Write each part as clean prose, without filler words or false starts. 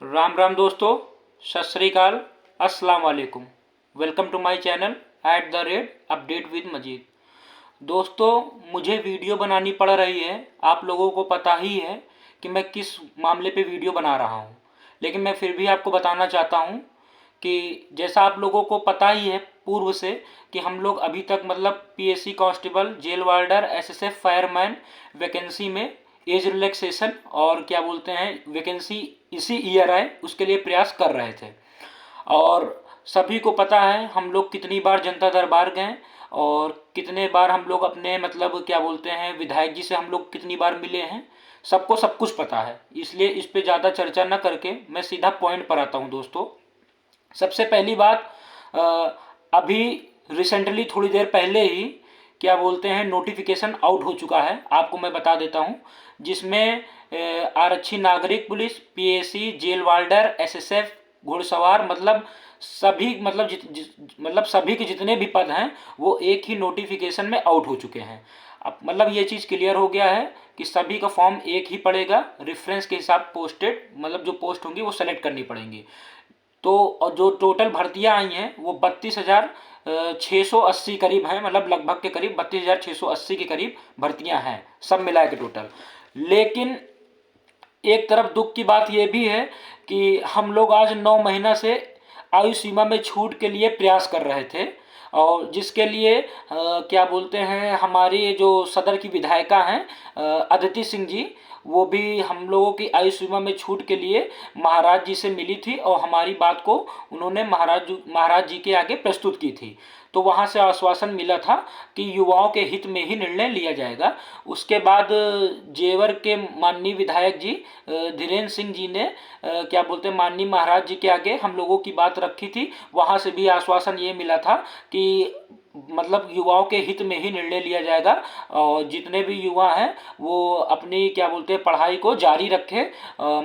राम राम दोस्तों, सत श्री अकाल, अस्सलाम वालेकुम। Welcome to my channel @update with Majid. दोस्तों, मुझे वीडियो बनानी पड़ रही है। आप लोगों को पता ही है कि मैं किस मामले पे वीडियो बना रहा हूँ, लेकिन मैं फिर भी आपको बताना चाहता हूँ कि जैसा आप लोगों को पता ही है पूर्व से कि हम लोग अभी तक मतलब PSC constable, jail warder, SSF, fireman vacancy में एज रिलैक्सेशन और क्या बोलते हैं वैकेंसी इसी ईयर आए उसके लिए प्रयास कर रहे थे। और सभी को पता है हम लोग कितनी बार जनता दरबार गए और कितने बार हम लोग अपने मतलब क्या बोलते हैं विधायक जी से हम लोग कितनी बार मिले हैं। सबको सब कुछ पता है, इसलिए इस पे ज़्यादा चर्चा न करके मैं सीधा पॉइंट पर आता हूँ। दोस्तों, सबसे पहली बात, अभी रिसेंटली थोड़ी देर पहले ही क्या बोलते हैं नोटिफिकेशन आउट हो चुका है, आपको मैं बता देता हूँ, जिसमें आरक्षी नागरिक police, PAC, jail warder, SSF, घुड़सवार मतलब सभी मतलब मतलब सभी के जितने भी पद हैं वो एक ही नोटिफिकेशन में आउट हो चुके हैं। अब मतलब ये चीज़ क्लियर हो गया है कि सभी का फॉर्म एक ही पड़ेगा, रेफरेंस के हिसाब पोस्टेड मतलब जो पोस्ट होंगी वो सेलेक्ट करनी पड़ेंगी। तो और जो टोटल भर्तियां आई हैं वो 32,680 करीब हैं, मतलब लगभग के करीब 32,680 के करीब भर्तियां हैं सब मिला के टोटल। लेकिन एक तरफ दुख की बात यह भी है कि हम लोग आज 9 महीना से आयु सीमा में छूट के लिए प्रयास कर रहे थे, और जिसके लिए क्या बोलते हैं हमारी जो सदर की विधायिका हैं अदिति सिंह जी, वो भी हम लोगों की आयु सीमा में छूट के लिए महाराज जी से मिली थी और हमारी बात को उन्होंने महाराज जी के आगे प्रस्तुत की थी। तो वहाँ से आश्वासन मिला था कि युवाओं के हित में ही निर्णय लिया जाएगा। उसके बाद जेवर के माननीय विधायक जी धीरेन्द्र सिंह जी ने क्या बोलते हैं माननीय महाराज जी के आगे हम लोगों की बात रखी थी। वहाँ से भी आश्वासन ये मिला था कि मतलब युवाओं के हित में ही निर्णय लिया जाएगा और जितने भी युवा हैं वो अपनी क्या बोलते हैं पढ़ाई को जारी रखें।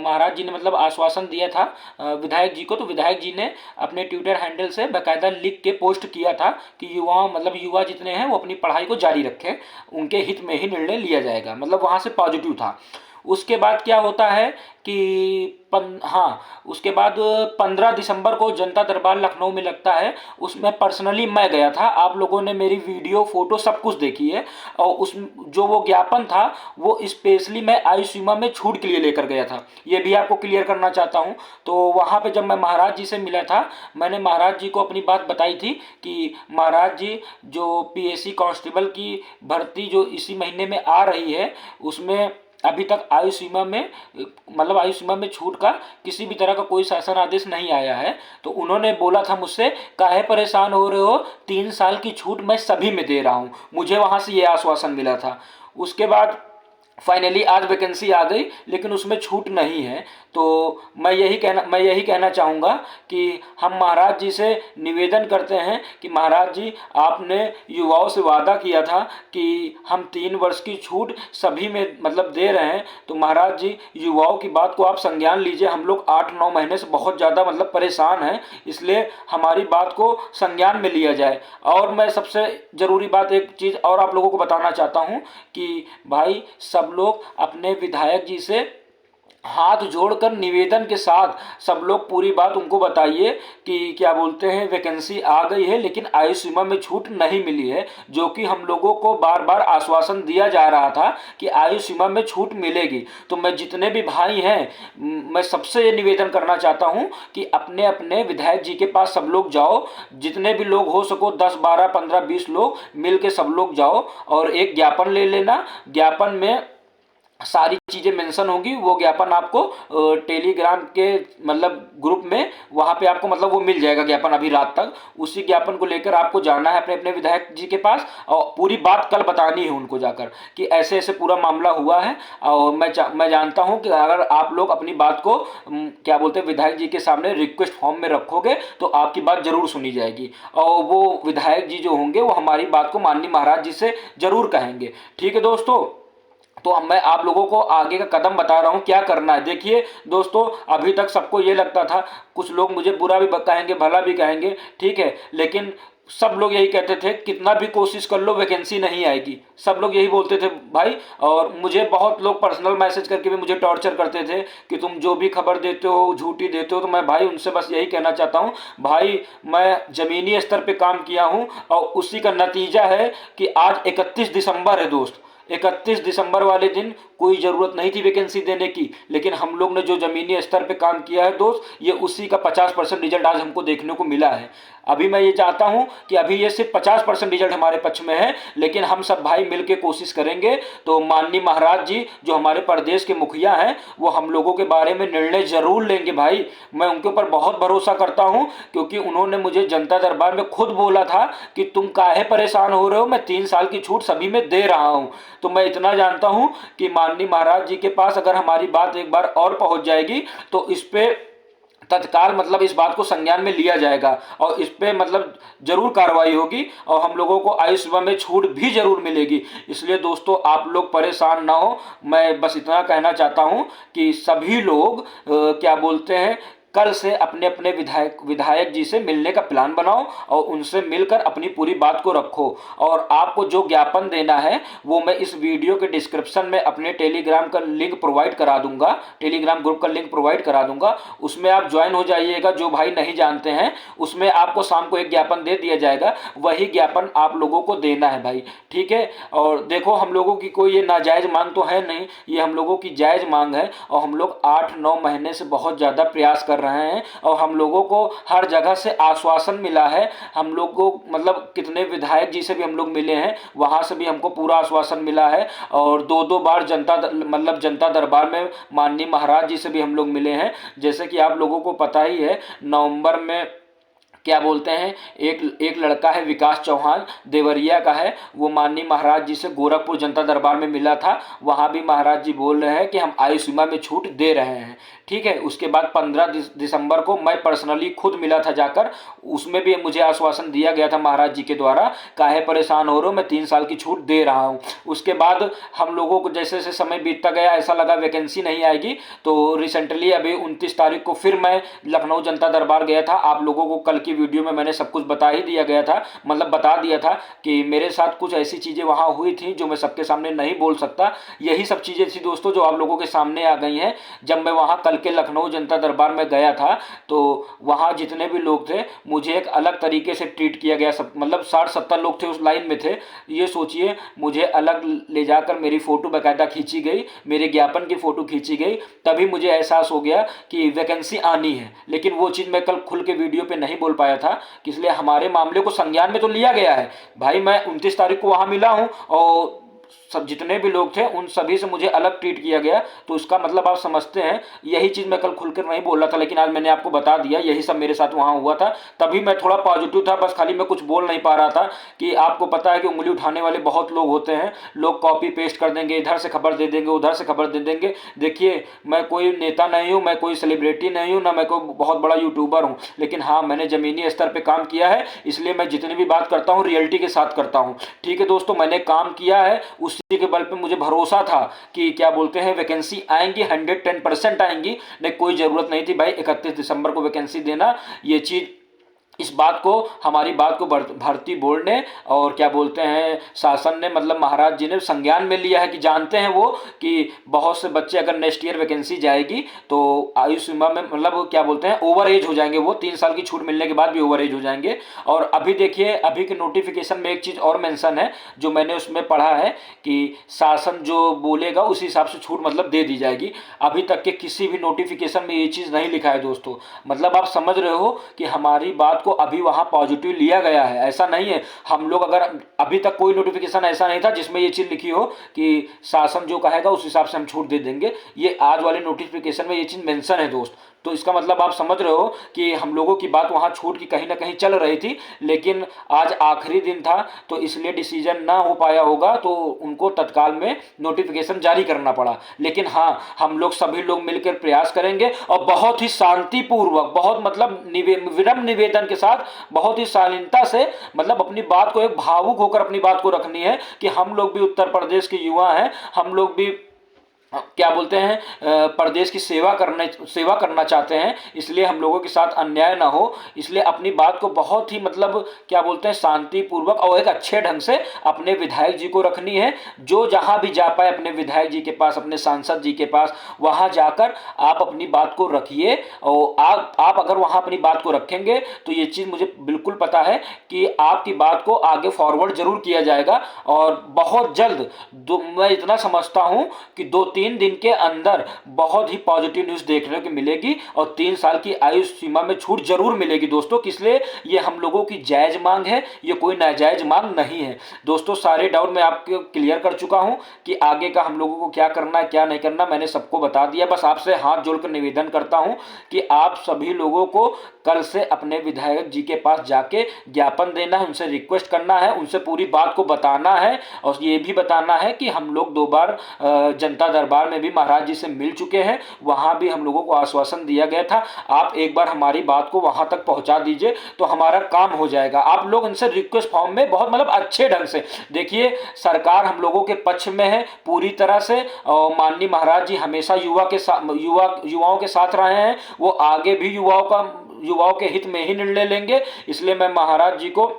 महाराज जी ने मतलब आश्वासन दिया था विधायक जी को, तो विधायक जी ने अपने ट्विटर हैंडल से बाकायदा लिख के पोस्ट किया था कि युवा जितने हैं वो अपनी पढ़ाई को जारी रखें, उनके हित में ही निर्णय लिया जाएगा। मतलब वहाँ से पॉजिटिव था। उसके बाद क्या होता है कि उसके बाद 15 दिसंबर को जनता दरबार लखनऊ में लगता है, उसमें पर्सनली मैं गया था। आप लोगों ने मेरी वीडियो फोटो सब कुछ देखी है, और उस जो वो ज्ञापन था वो स्पेशली मैं आयु सीमा में छूट के लिए लेकर गया था, ये भी आपको क्लियर करना चाहता हूँ। तो वहाँ पे जब मैं महाराज जी से मिला था, मैंने महाराज जी को अपनी बात बताई थी कि महाराज जी जो पीएससी कांस्टेबल की भर्ती जो इसी महीने में आ रही है उसमें अभी तक आयु सीमा में मतलब आयु सीमा में छूट का किसी भी तरह का कोई शासन आदेश नहीं आया है। तो उन्होंने बोला था मुझसे, काहे परेशान हो रहे हो, 3 साल की छूट मैं सभी में दे रहा हूँ। मुझे वहाँ से ये आश्वासन मिला था। उसके बाद फाइनली आज वैकेंसी आ गई, लेकिन उसमें छूट नहीं है। तो मैं यही कहना चाहूँगा कि हम महाराज जी से निवेदन करते हैं कि महाराज जी, आपने युवाओं से वादा किया था कि हम 3 वर्ष की छूट सभी में मतलब दे रहे हैं, तो महाराज जी युवाओं की बात को आप संज्ञान लीजिए। हम लोग 8-9 महीने से बहुत ज़्यादा मतलब परेशान हैं, इसलिए हमारी बात को संज्ञान में लिया जाए। और मैं सबसे ज़रूरी बात एक चीज़ और आप लोगों को बताना चाहता हूँ कि भाई सब लोग अपने विधायक जी से हाथ जोड़कर निवेदन के साथ सब लोग पूरी बात उनको बताइए कि क्या बोलते हैं वैकेंसी आ गई है लेकिन आयु सीमा में छूट नहीं मिली है, जो कि हम लोगों को बार बार आश्वासन दिया जा रहा था कि आयु सीमा में छूट मिलेगी। तो मैं जितने भी भाई हैं मैं सबसे ये निवेदन करना चाहता हूं कि अपने अपने विधायक जी के पास सब लोग जाओ, जितने भी लोग हो सको 10, 12, 15, 20 लोग मिल के सब लोग जाओ और एक ज्ञापन ले लेना। ज्ञापन में सारी चीज़ें मेंशन होंगी, वो ज्ञापन आपको टेलीग्राम के मतलब ग्रुप में वहाँ पे आपको मतलब वो मिल जाएगा ज्ञापन अभी रात तक। उसी ज्ञापन को लेकर आपको जाना है अपने अपने विधायक जी के पास और पूरी बात कल बतानी है उनको जाकर कि ऐसे ऐसे पूरा मामला हुआ है। और मैं जानता हूँ कि अगर आप लोग अपनी बात को क्या बोलते हैं विधायक जी के सामने रिक्वेस्ट फॉर्म में रखोगे तो आपकी बात जरूर सुनी जाएगी, और वो विधायक जी जो होंगे वो हमारी बात को माननीय महाराज जी से जरूर कहेंगे। ठीक है दोस्तों, तो अब मैं आप लोगों को आगे का कदम बता रहा हूँ क्या करना है। देखिए दोस्तों, अभी तक सबको ये लगता था, कुछ लोग मुझे बुरा भी कहेंगे भला भी कहेंगे, ठीक है, लेकिन सब लोग यही कहते थे कितना भी कोशिश कर लो वैकेंसी नहीं आएगी, सब लोग यही बोलते थे भाई। और मुझे बहुत लोग पर्सनल मैसेज करके भी मुझे टॉर्चर करते थे कि तुम जो भी खबर देते हो झूठी देते हो। तो मैं भाई उनसे बस यही कहना चाहता हूँ भाई, मैं ज़मीनी स्तर पे काम किया हूँ और उसी का नतीजा है कि आज 31 दिसंबर है दोस्त। 31 दिसंबर वाले दिन कोई ज़रूरत नहीं थी वैकेंसी देने की, लेकिन हम लोग ने जो ज़मीनी स्तर पे काम किया है दोस्त, ये उसी का 50% रिजल्ट आज हमको देखने को मिला है। अभी मैं ये चाहता हूँ कि अभी ये सिर्फ 50% रिजल्ट हमारे पक्ष में है, लेकिन हम सब भाई मिलकर कोशिश करेंगे तो माननीय महाराज जी जो हमारे प्रदेश के मुखिया हैं वो हम लोगों के बारे में निर्णय जरूर लेंगे भाई। मैं उनके ऊपर बहुत भरोसा करता हूँ, क्योंकि उन्होंने मुझे जनता दरबार में खुद बोला था कि तुम काहे परेशान हो रहे हो, मैं 3 साल की छूट सभी में दे रहा हूँ। तो मैं इतना जानता हूँ कि माननीय महाराज जी के पास अगर हमारी बात एक बार और पहुँच जाएगी तो इस पे तत्काल मतलब इस बात को संज्ञान में लिया जाएगा और इस पे मतलब जरूर कार्रवाई होगी और हम लोगों को आयु सीमा में छूट भी जरूर मिलेगी। इसलिए दोस्तों आप लोग परेशान ना हो, मैं बस इतना कहना चाहता हूं कि सभी लोग क्या बोलते हैं, कल से अपने अपने विधायक जी से मिलने का प्लान बनाओ और उनसे मिलकर अपनी पूरी बात को रखो। और आपको जो ज्ञापन देना है वो मैं इस वीडियो के डिस्क्रिप्शन में अपने टेलीग्राम का लिंक प्रोवाइड करा दूंगा, टेलीग्राम ग्रुप का लिंक प्रोवाइड करा दूंगा, उसमें आप ज्वाइन हो जाइएगा। जो भाई नहीं जानते हैं उसमें आपको शाम को एक ज्ञापन दे दिया जाएगा, वही ज्ञापन आप लोगों को देना है भाई, ठीक है। और देखो हम लोगों की कोई ये नाजायज मांग तो है नहीं, ये हम लोगों की जायज मांग है और हम लोग 8-9 महीने से बहुत ज़्यादा प्रयास कर रहे हैं और हम लोगों को हर जगह से आश्वासन मिला है। हम लोग को मतलब कितने विधायक जी से भी हम लोग मिले हैं, वहां से भी हमको पूरा आश्वासन मिला है और 2-2 बार जनता दरबार में माननीय महाराज जी से भी हम लोग मिले हैं। जैसे कि आप लोगों को पता ही है नवंबर में क्या बोलते हैं एक लड़का है विकास चौहान देवरिया का है, वो माननीय महाराज जी से गोरखपुर जनता दरबार में मिला था, वहाँ भी महाराज जी बोल रहे हैं कि हम आयु सीमा में छूट दे रहे हैं, ठीक है। उसके बाद 15 दिसंबर को मैं पर्सनली खुद मिला था जाकर, उसमें भी मुझे आश्वासन दिया गया था महाराज जी के द्वारा, काहे परेशान हो रहे हो, मैं 3 साल की छूट दे रहा हूँ। उसके बाद हम लोगों को जैसे जैसे समय बीतता गया ऐसा लगा वैकेंसी नहीं आएगी, तो रिसेंटली अभी 29 तारीख को फिर मैं लखनऊ जनता दरबार गया था। आप लोगों को कल की वीडियो में मैंने सब कुछ बता ही दिया गया था, मतलब बता दिया था कि मेरे साथ कुछ ऐसी चीज़ें वहाँ हुई थी जो मैं सबके सामने नहीं बोल सकता। यही सब चीज़ें थी दोस्तों जो आप लोगों के सामने आ गई हैं। जब मैं वहाँ कल के लखनऊ जनता दरबार में गया था तो वहाँ जितने भी लोग थे मुझे एक अलग तरीके से ट्रीट किया गया, सब मतलब 60-70 लोग थे उस लाइन में थे। ये सोचिए मुझे अलग ले जाकर मेरी फ़ोटो बाकायदा खींची गई, मेरे ज्ञापन की फ़ोटो खींची गई, तभी मुझे एहसास हो गया कि वैकेंसी आनी है। लेकिन वो चीज़ मैं कल खुल के वीडियो पे नहीं बोल पाया था, इसलिए हमारे मामले को संज्ञान में तो लिया गया है भाई। मैं 29 तारीख को वहाँ मिला हूँ और सब जितने भी लोग थे उन सभी से मुझे अलग ट्रीट किया गया, तो इसका मतलब आप समझते हैं। यही चीज़ मैं कल खुलकर नहीं बोल रहा था, लेकिन आज मैंने आपको बता दिया यही सब मेरे साथ वहाँ हुआ था। तभी मैं थोड़ा पॉजिटिव था, बस खाली मैं कुछ बोल नहीं पा रहा था कि आपको पता है कि उंगली उठाने वाले बहुत लोग होते हैं, लोग कॉपी पेस्ट कर देंगे, इधर से खबर दे देंगे उधर से खबर दे देंगे। देखिए मैं कोई नेता नहीं हूँ, मैं कोई सेलिब्रिटी नहीं हूँ, ना मैं कोई बहुत बड़ा यूट्यूबर हूँ, लेकिन हाँ मैंने ज़मीनी स्तर पर काम किया है, इसलिए मैं जितनी भी बात करता हूँ रियलिटी के साथ करता हूँ, ठीक है दोस्तों। मैंने काम किया है, उसी के बल पे मुझे भरोसा था कि क्या बोलते हैं वैकेंसी आएंगी, 110% आएंगी। नहीं कोई ज़रूरत नहीं थी भाई 31 दिसंबर को वैकेंसी देना। ये चीज़ इस बात को हमारी बात को भर्ती बोर्ड ने और क्या बोलते हैं शासन ने मतलब महाराज जी ने संज्ञान में लिया है कि जानते हैं वो कि बहुत से बच्चे अगर नेक्स्ट ईयर वैकेंसी जाएगी तो आयु सीमा में मतलब क्या बोलते हैं ओवर एज हो जाएंगे, वो 3 साल की छूट मिलने के बाद भी ओवर एज हो जाएंगे। और अभी देखिए अभी के नोटिफिकेशन में एक चीज़ और मेंशन है जो मैंने उसमें पढ़ा है कि शासन जो बोलेगा उस हिसाब से छूट मतलब दे दी जाएगी। अभी तक के किसी भी नोटिफिकेशन में ये चीज़ नहीं लिखा है दोस्तों, मतलब आप समझ रहे हो कि हमारी बात अभी वहां पॉजिटिव लिया गया है, ऐसा नहीं है। हम लोग अगर अभी तक कोई नोटिफिकेशन ऐसा नहीं था जिसमें ये चीज़ लिखी हो कि शासन जो कहेगा उस हिसाब से हम छूट दे देंगे, ये आज वाले नोटिफिकेशन में ये चीज़ मेंशन है दोस्त। तो इसका मतलब आप समझ रहे हो कि हम लोगों की बात वहाँ छूट की कहीं ना कहीं चल रही थी, लेकिन आज आखिरी दिन था तो इसलिए डिसीजन ना हो पाया होगा, तो उनको तत्काल में नोटिफिकेशन जारी करना पड़ा। लेकिन हाँ हम लोग सभी लोग मिलकर प्रयास करेंगे और बहुत ही शांतिपूर्वक, बहुत मतलब विनम्र निवेदन के साथ, बहुत ही शालीनता से मतलब अपनी बात को एक भावुक होकर अपनी बात को रखनी है कि हम लोग भी उत्तर प्रदेश के युवा हैं, हम लोग भी क्या बोलते हैं प्रदेश की सेवा करना चाहते हैं, इसलिए हम लोगों के साथ अन्याय ना हो, इसलिए अपनी बात को बहुत ही मतलब क्या बोलते हैं शांतिपूर्वक और एक अच्छे ढंग से अपने विधायक जी को रखनी है। जो जहां भी जा पाए अपने विधायक जी के पास, अपने सांसद जी के पास, वहां जाकर आप अपनी बात को रखिए। और आप अगर वहां अपनी बात को रखेंगे तो ये चीज़ मुझे बिल्कुल पता है कि आपकी बात को आगे फॉरवर्ड जरूर किया जाएगा। और बहुत जल्द मैं इतना समझता हूं कि 2-3 दिन के अंदर बहुत ही पॉजिटिव न्यूज़ देखने को मिलेगी और 3 साल की आयु सीमा में छूट जरूर मिलेगी दोस्तों। इसलिए ये हम लोगों की जायज मांग है, ये कोई नाजायज मांग नहीं है दोस्तों। सारे डाउट मैं आपको क्लियर कर चुका हूं कि आगे का हम लोगों को क्या करना है क्या नहीं करना, मैंने सबको बता दिया। बस आपसे हाथ जोड़कर निवेदन करता हूं कि आप सभी लोगों को कल से अपने विधायक जी के पास जाके ज्ञापन देना है, उनसे रिक्वेस्ट करना है, उनसे पूरी बात को बताना है और ये भी बताना है कि हम लोग 2 बार जनता दरबार में भी महाराज जी से मिल चुके हैं, वहां भी हम लोगों को आश्वासन दिया गया था। आप एक बार हमारी बात को वहां तक पहुंचा दीजिए तो हमारा काम हो जाएगा। आप लोग इनसे रिक्वेस्ट फॉर्म में बहुत मतलब अच्छे ढंग से देखिए, सरकार हम लोगों के पक्ष में है पूरी तरह से। और माननीय महाराज जी हमेशा युवाओं के साथ रहे हैं, वो आगे भी युवाओं के हित में ही निर्णय लेंगे। इसलिए मैं महाराज जी को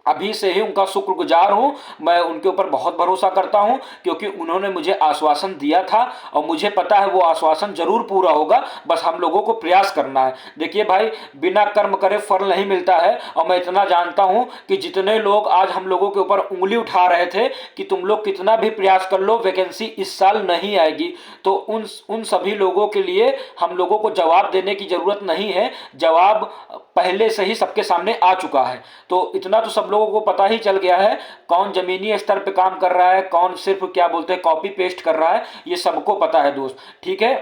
अभी से ही उनका शुक्रगुजार हूं। मैं उनके ऊपर बहुत भरोसा करता हूं क्योंकि उन्होंने मुझे आश्वासन दिया था और मुझे पता है वो आश्वासन जरूर पूरा होगा। बस हम लोगों को प्रयास करना है। देखिए भाई, बिना कर्म करे फल नहीं मिलता है। और मैं इतना जानता हूं कि जितने लोग आज हम लोगों के ऊपर उंगली उठा रहे थे कि तुम लोग कितना भी प्रयास कर लो वैकेंसी इस साल नहीं आएगी, तो उन सभी लोगों के लिए हम लोगों को जवाब देने की जरूरत नहीं है। जवाब पहले से ही सबके सामने आ चुका है। तो इतना तो सब लोगों को पता ही चल गया है कौन जमीनी स्तर पे काम कर रहा है, कौन सिर्फ क्या बोलते हैं कॉपी पेस्ट कर रहा है, ये सबको पता है दोस्त। ठीक है,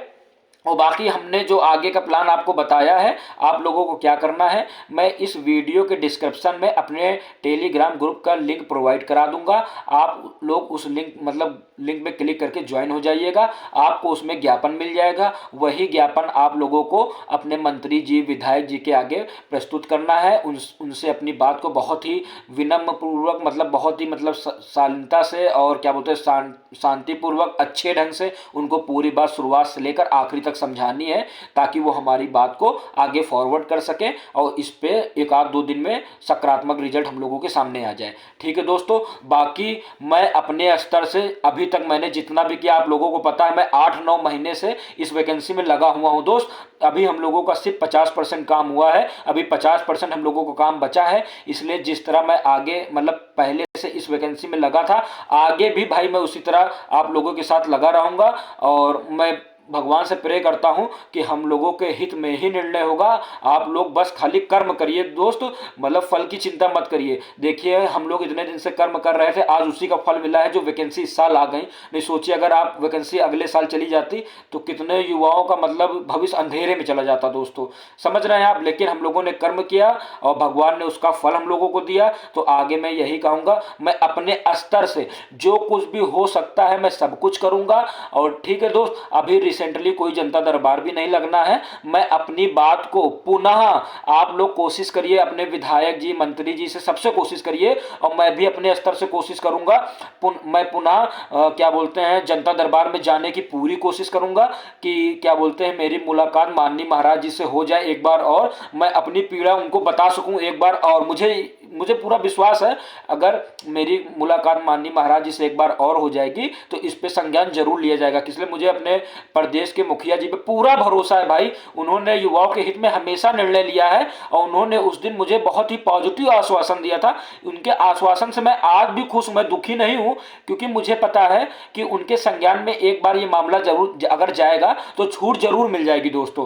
और बाकी हमने जो आगे का प्लान आपको बताया है, आप लोगों को क्या करना है, मैं इस वीडियो के डिस्क्रिप्शन में अपने टेलीग्राम ग्रुप का लिंक प्रोवाइड करा दूंगा। आप लोग उस लिंक में क्लिक करके ज्वाइन हो जाइएगा। आपको उसमें ज्ञापन मिल जाएगा। वही ज्ञापन आप लोगों को अपने मंत्री जी, विधायक जी के आगे प्रस्तुत करना है। उनसे अपनी बात को बहुत ही विनम्र पूर्वक मतलब बहुत ही मतलब शालीनता से और क्या बोलते हैं शांतिपूर्वक अच्छे ढंग से उनको पूरी बात शुरुआत से लेकर आखिरी तक समझानी है, ताकि वो हमारी बात को आगे फॉरवर्ड कर सके और इस पे 1-2 दिन में सकारात्मक रिजल्ट हम लोगों के सामने आ जाए। ठीक है दोस्तों, बाकी मैं अपने स्तर से अभी तक मैंने जितना भी किया आप लोगों को पता है। मैं 8-9 महीने से इस वैकेंसी में लगा हुआ हूं दोस्त। अभी हम लोगों का सिर्फ 50% काम हुआ है, अभी 50% हम लोगों को काम बचा है। इसलिए जिस तरह मैं आगे मतलब पहले से इस वैकेंसी में लगा था, आगे भी भाई मैं उसी तरह आप लोगों के साथ लगा रहूंगा। और मैं भगवान से प्रे करता हूं कि हम लोगों के हित में ही निर्णय होगा। आप लोग बस खाली कर्म करिए दोस्त, मतलब फल की चिंता मत करिए। देखिए, हम लोग इतने दिन से कर्म कर रहे थे, आज उसी का फल मिला है जो वैकेंसी इस साल आ गई। नहीं सोचिए अगर आप वैकेंसी अगले साल चली जाती तो कितने युवाओं का मतलब भविष्य अंधेरे में चला जाता दोस्तों, समझ रहे हैं आप। लेकिन हम लोगों ने कर्म किया और भगवान ने उसका फल हम लोगों को दिया। तो आगे मैं यही कहूंगा, मैं अपने स्तर से जो कुछ भी हो सकता है मैं सब कुछ करूंगा। और ठीक है दोस्त, अभी रिसेंटली कोई जनता दरबार भी नहीं लगना है। मैं अपनी बात को पुनः, आप लोग कोशिश करिए अपने विधायक जी, मंत्री जी से सबसे कोशिश करिए और मैं भी अपने स्तर से कोशिश करूंगा। मैं पुनः क्या बोलते हैं जनता दरबार में जाने की पूरी कोशिश करूंगा कि क्या बोलते हैं मेरी मुलाकात माननीय महाराज जी से हो जाए एक बार और मैं अपनी पीड़ा उनको बता सकूं एक बार। और मुझे पूरा विश्वास है अगर मेरी मुलाकात माननीय महाराज जी से एक बार और हो जाएगी तो इस पे संज्ञान जरूर लिया जाएगा। इसलिए मुझे अपने प्रदेश के मुखिया जी पे पूरा भरोसा है भाई। उन्होंने युवाओं के हित में हमेशा निर्णय लिया है और उन्होंने उस दिन मुझे बहुत ही पॉजिटिव आश्वासन दिया था। उनके आश्वासन से मैं आज भी खुश हूं, मैं दुखी नहीं हूं, क्योंकि मुझे पता है कि उनके संज्ञान में एक बार ये मामला जरूर अगर जाएगा तो छूट जरूर मिल जाएगी दोस्तों।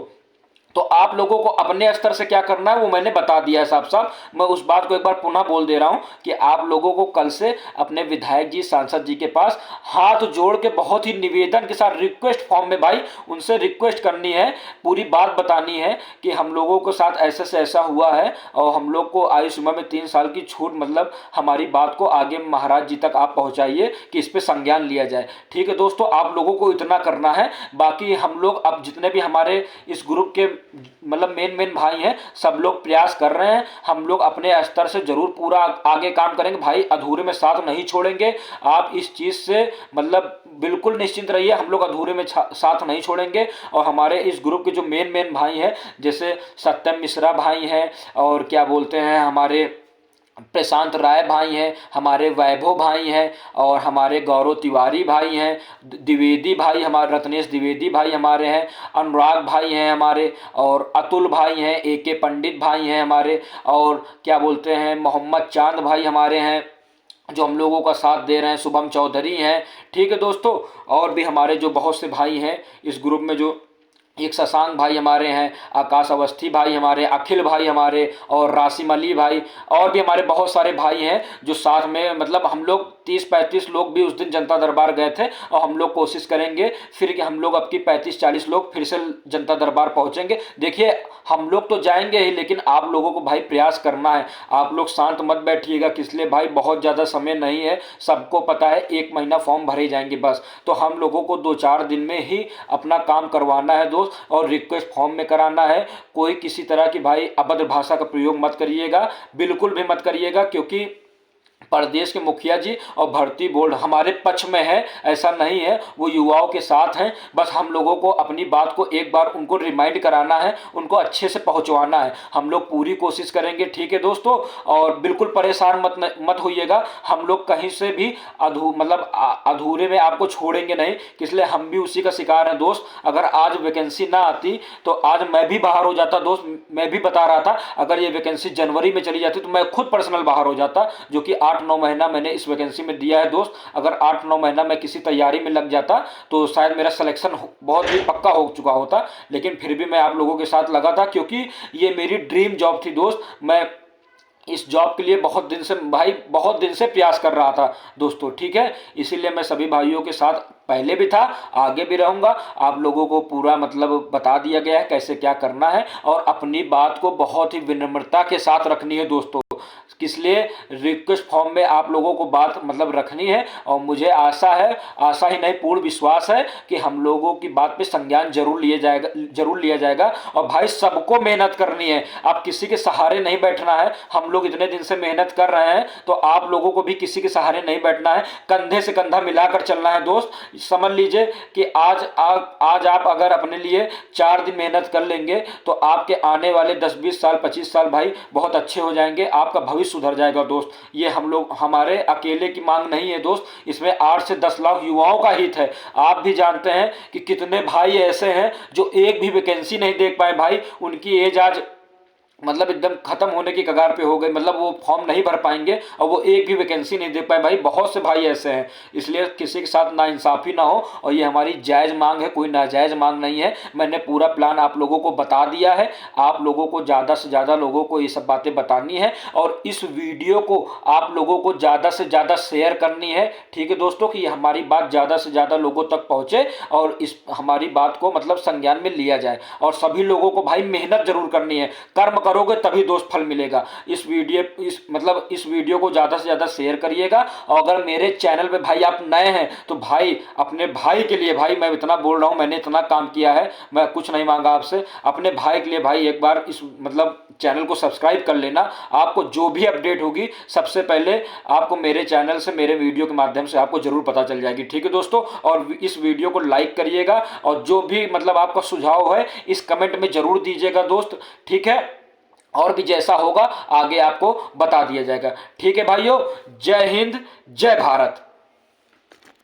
तो आप लोगों को अपने स्तर से क्या करना है वो मैंने बता दिया है साफ साफ। मैं उस बात को एक बार पुनः बोल दे रहा हूं कि आप लोगों को कल से अपने विधायक जी, सांसद जी के पास हाथ जोड़ के बहुत ही निवेदन के साथ रिक्वेस्ट फॉर्म में भाई उनसे रिक्वेस्ट करनी है, पूरी बात बतानी है कि हम लोगों के साथ ऐसा से ऐसा हुआ है और हम लोग को आयु सीमा में 3 साल की छूट, मतलब हमारी बात को आगे महाराज जी तक आप पहुंचाइए कि इस पर संज्ञान लिया जाए। ठीक है दोस्तों, आप लोगों को इतना करना है। बाकी हम लोग अब जितने भी हमारे इस ग्रुप के मतलब मेन भाई हैं, सब लोग प्रयास कर रहे हैं। हम लोग अपने स्तर से जरूर पूरा आगे काम करेंगे भाई, अधूरे में साथ नहीं छोड़ेंगे। आप इस चीज़ से मतलब बिल्कुल निश्चिंत रहिए, हम लोग अधूरे में साथ नहीं छोड़ेंगे। और हमारे इस ग्रुप के जो मेन भाई हैं, जैसे सत्यम मिश्रा भाई हैं, और क्या बोलते हैं हमारे प्रशांत राय भाई हैं, हमारे वैभव भाई हैं, और हमारे गौरव तिवारी भाई हैं, द्विवेदी भाई हमारे, रत्नेश द्विवेदी भाई हमारे हैं, अनुराग भाई हैं हमारे, और अतुल भाई हैं, AK पंडित भाई हैं हमारे, और क्या बोलते हैं मोहम्मद चांद भाई हमारे हैं जो हम लोगों का साथ दे रहे हैं, शुभम चौधरी हैं। ठीक है दोस्तों, और भी हमारे जो बहुत से भाई हैं इस ग्रुप में, जो एक शशांक भाई हमारे हैं, आकाश अवस्थी भाई हमारे, अखिल भाई हमारे, और राशिम अली भाई, और भी हमारे बहुत सारे भाई हैं जो साथ में, मतलब हम लोग 30-35 लोग भी उस दिन जनता दरबार गए थे, और हम लोग कोशिश करेंगे फिर कि हम लोग अब की 35-40 लोग फिर से जनता दरबार पहुंचेंगे। देखिए हम लोग तो जाएंगे ही, लेकिन आप लोगों को भाई प्रयास करना है। आप लोग शांत मत बैठिएगा, किसलिए भाई बहुत ज़्यादा समय नहीं है, सबको पता है 1 महीना फॉर्म भरे जाएंगे बस। तो हम लोगों को 2-4 दिन में ही अपना काम करवाना है दोस्त, और रिक्वेस्ट फॉर्म में कराना है। कोई किसी तरह की भाई अभद्र भाषा का प्रयोग मत करिएगा, बिल्कुल भी मत करिएगा, क्योंकि प्रदेश के मुखिया जी और भर्ती बोर्ड हमारे पक्ष में है, ऐसा नहीं है, वो युवाओं के साथ हैं। बस हम लोगों को अपनी बात को एक बार उनको रिमाइंड कराना है, उनको अच्छे से पहुंचवाना है। हम लोग पूरी कोशिश करेंगे, ठीक है दोस्तों। और बिल्कुल परेशान मत होइएगा, हम लोग कहीं से भी अधूरे में आपको छोड़ेंगे नहीं, इसलिए हम भी उसी का शिकार हैं दोस्त। अगर आज वैकेंसी ना आती तो आज मैं भी बाहर हो जाता दोस्त। मैं भी बता रहा था, अगर ये वैकेंसी जनवरी में चली जाती तो मैं खुद पर्सनल बाहर हो जाता, जो कि 8-9 महीना मैंने इस वैकेंसी में दिया है दोस्त। अगर 8-9 महीना मैं किसी तैयारी में लग जाता तो शायद मेरा सिलेक्शन बहुत ही पक्का हो चुका होता, लेकिन फिर भी मैं आप लोगों के साथ लगा था, क्योंकि ये मेरी ड्रीम जॉब थी दोस्त। मैं इस जॉब के लिए बहुत दिन से प्रयास कर रहा था दोस्तों, ठीक है। इसीलिए मैं सभी भाइयों के साथ पहले भी था, आगे भी रहूंगा। आप लोगों को पूरा मतलब बता दिया गया है कैसे क्या करना है, और अपनी बात को बहुत ही विनम्रता के साथ रखनी है दोस्तों। इसलिए रिक्वेस्ट फॉर्म में आप लोगों को बात मतलब रखनी है, और मुझे आशा ही नहीं पूर्ण विश्वास है कि हम लोगों की बात पे संज्ञान जरूर लिया जाएगा। और भाई सबको मेहनत करनी है, आप किसी के सहारे नहीं बैठना है। हम लोग इतने दिन से मेहनत कर रहे हैं, तो आप लोगों को भी किसी के सहारे नहीं बैठना है, कंधे से कंधा मिलाकर चलना है दोस्त। समझ लीजिए कि आज आप अगर अपने लिए 4 दिन मेहनत कर लेंगे तो आपके आने वाले 10-20 साल 25 साल भाई बहुत अच्छे हो जाएंगे, आपका भविष्य सुधर जाएगा दोस्त। ये हमारे अकेले की मांग नहीं है दोस्त, इसमें 8 से 10 लाख युवाओं का हित है। आप भी जानते हैं कि कितने भाई ऐसे हैं जो एक भी वैकेंसी नहीं देख पाए भाई, उनकी एज आज मतलब एकदम खत्म होने की कगार पे हो गए, मतलब वो फॉर्म नहीं भर पाएंगे और वो एक भी वैकेंसी नहीं दे पाए भाई। बहुत से भाई ऐसे हैं, इसलिए किसी के साथ नाइंसाफ़ी ना हो। और ये हमारी जायज़ मांग है, कोई नाजायज़ मांग नहीं है। मैंने पूरा प्लान आप लोगों को बता दिया है, आप लोगों को ज़्यादा से ज़्यादा लोगों को ये सब बातें बतानी है, और इस वीडियो को आप लोगों को ज़्यादा से ज़्यादा शेयर करनी है, ठीक है दोस्तों, कि हमारी बात ज़्यादा से ज़्यादा लोगों तक पहुँचे और इस हमारी बात को मतलब संज्ञान में लिया जाए। और सभी लोगों को भाई मेहनत जरूर करनी है, कर्म करोगे तभी दोस्त फल मिलेगा। इस वीडियो को ज़्यादा से ज़्यादा शेयर करिएगा। और अगर मेरे चैनल पे भाई आप नए हैं तो भाई अपने भाई के लिए, भाई मैं इतना बोल रहा हूँ, मैंने इतना काम किया है, मैं कुछ नहीं मांगा आपसे, अपने भाई के लिए भाई एक बार इस चैनल को सब्सक्राइब कर लेना। आपको जो भी अपडेट होगी सबसे पहले आपको मेरे चैनल से, मेरे वीडियो के माध्यम से आपको जरूर पता चल जाएगी, ठीक है दोस्तों। और इस वीडियो को लाइक करिएगा, और जो भी आपका सुझाव है इस कमेंट में जरूर दीजिएगा दोस्त, ठीक है। और भी जैसा होगा आगे आपको बता दिया जाएगा, ठीक है भाइयों। जय हिंद, जय भारत।